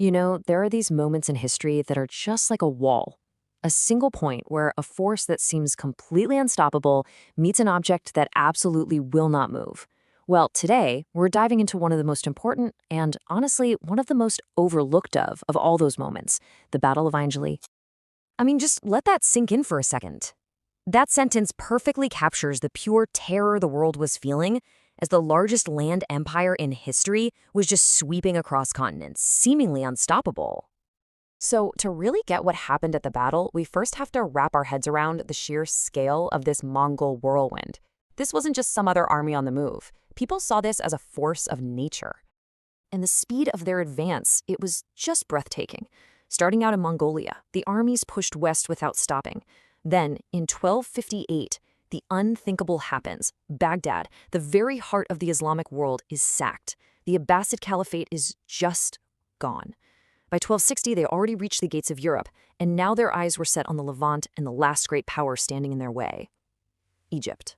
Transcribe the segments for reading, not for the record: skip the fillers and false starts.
You know, there are these moments in history that are just like a wall. A single point where a force that seems completely unstoppable meets an object that absolutely will not move. Well, today, we're diving into one of the most important and, honestly, one of the most overlooked of all those moments, the Battle of Ain Jalut. I mean, just let that sink in for a second. That sentence perfectly captures the pure terror the world was feeling as the largest land empire in history was just sweeping across continents, seemingly unstoppable. So, to really get what happened at the battle, we first have to wrap our heads around the sheer scale of this Mongol whirlwind. This wasn't just some other army on the move. People saw this as a force of nature. And the speed of their advance, it was just breathtaking. Starting out in Mongolia, the armies pushed west without stopping. Then, in 1258, the unthinkable happens. Baghdad, the very heart of the Islamic world, is sacked. The Abbasid Caliphate is just gone. By 1260, they already reached the gates of Europe, and now their eyes were set on the Levant and the last great power standing in their way, Egypt.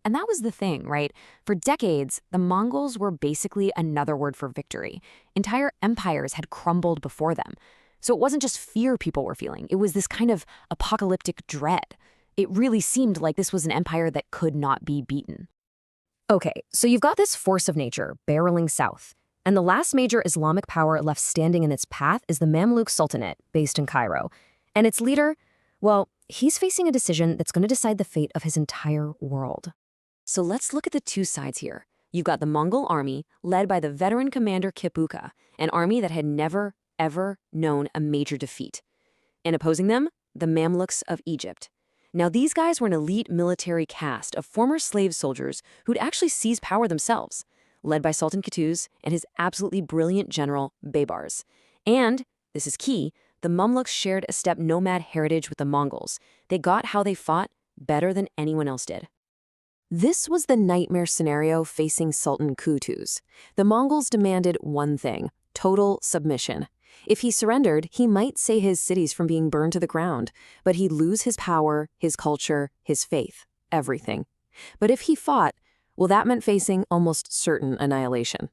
And that was the thing, right? For decades, the Mongols were basically another word for victory. Entire empires had crumbled before them. So it wasn't just fear people were feeling, it was this kind of apocalyptic dread. It really seemed like this was an empire that could not be beaten. Okay, so you've got this force of nature barreling south. And the last major Islamic power left standing in its path is the Mamluk Sultanate, based in Cairo. And its leader, well, he's facing a decision that's going to decide the fate of his entire world. So let's look at the two sides here. You've got the Mongol army, led by the veteran commander Kipuka, an army that had never, ever known a major defeat. And opposing them, the Mamluks of Egypt. Now, these guys were an elite military caste of former slave soldiers who'd actually seized power themselves, led by Sultan Qutuz and his absolutely brilliant general, Baybars. And, this is key, the Mamluks shared a steppe nomad heritage with the Mongols. They got how they fought better than anyone else did. This was the nightmare scenario facing Sultan Qutuz. The Mongols demanded one thing: total submission. If he surrendered, he might save his cities from being burned to the ground, but he'd lose his power, his culture, his faith, everything. But if he fought, well, that meant facing almost certain annihilation.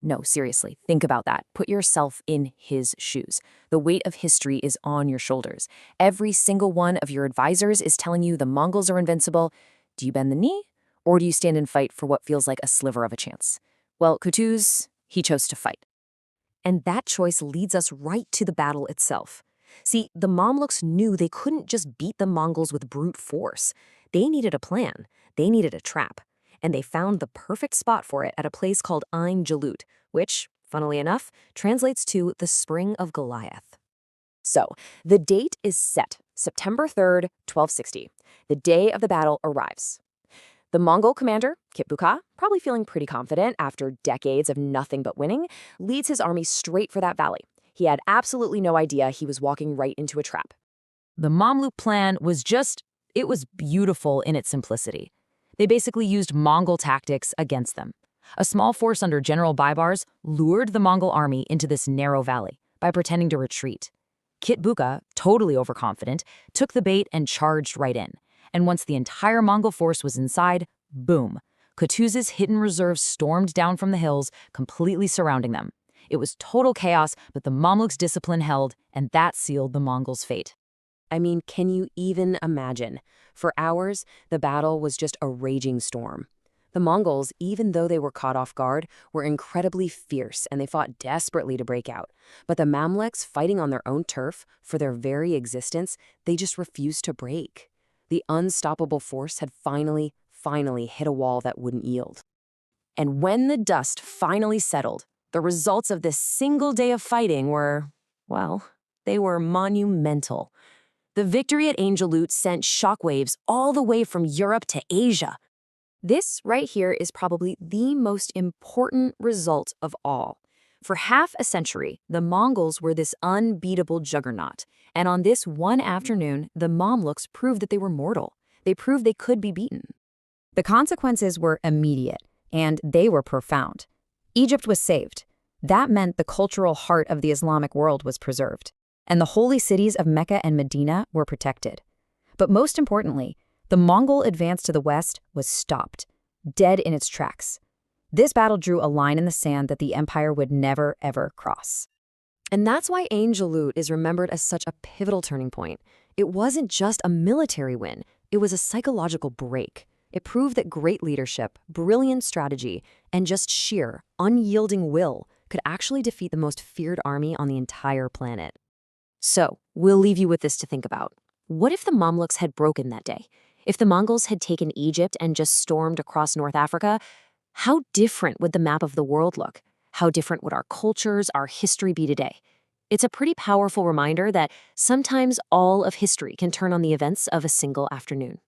No, seriously, think about that. Put yourself in his shoes. The weight of history is on your shoulders. Every single one of your advisors is telling you the Mongols are invincible. Do you bend the knee, or do you stand and fight for what feels like a sliver of a chance? Well, Qutuz, he chose to fight. And that choice leads us right to the battle itself. See, the Mamluks knew they couldn't just beat the Mongols with brute force. They needed a plan. They needed a trap. And they found the perfect spot for it at a place called Ain Jalut, which, funnily enough, translates to the Spring of Goliath. So, the date is set, September 3rd, 1260. The day of the battle arrives. The Mongol commander, Kipuka, probably feeling pretty confident after decades of nothing but winning, leads his army straight for that valley. He had absolutely no idea he was walking right into a trap. The Mamluk plan was it was beautiful in its simplicity. They basically used Mongol tactics against them. A small force under General Baybars lured the Mongol army into this narrow valley by pretending to retreat. Kipuka, totally overconfident, took the bait and charged right in. And once the entire Mongol force was inside, boom, Qutuz's hidden reserves stormed down from the hills, completely surrounding them. It was total chaos, but the Mamluks' discipline held, and that sealed the Mongols' fate. I mean, can you even imagine? For hours, the battle was just a raging storm. The Mongols, even though they were caught off guard, were incredibly fierce, and they fought desperately to break out. But the Mamluks, fighting on their own turf, for their very existence, they just refused to break. The unstoppable force had finally hit a wall that wouldn't yield. And when the dust finally settled, the results of this single day of fighting were, well, they were monumental. The victory at Ain Jalut sent shockwaves all the way from Europe to Asia. This right here is probably the most important result of all. For half a century, the Mongols were this unbeatable juggernaut. And on this one afternoon, the Mamluks proved that they were mortal. They proved they could be beaten. The consequences were immediate, and they were profound. Egypt was saved. That meant the cultural heart of the Islamic world was preserved, and the holy cities of Mecca and Medina were protected. But most importantly, the Mongol advance to the west was stopped, dead in its tracks. This battle drew a line in the sand that the empire would never, ever cross. And that's why Ain Jalut is remembered as such a pivotal turning point. It wasn't just a military win, it was a psychological break. It proved that great leadership, brilliant strategy, and just sheer, unyielding will could actually defeat the most feared army on the entire planet. So, we'll leave you with this to think about. What if the Mamluks had broken that day? If the Mongols had taken Egypt and just stormed across North Africa, how different would the map of the world look? How different would our cultures, our history be today? It's a pretty powerful reminder that sometimes all of history can turn on the events of a single afternoon.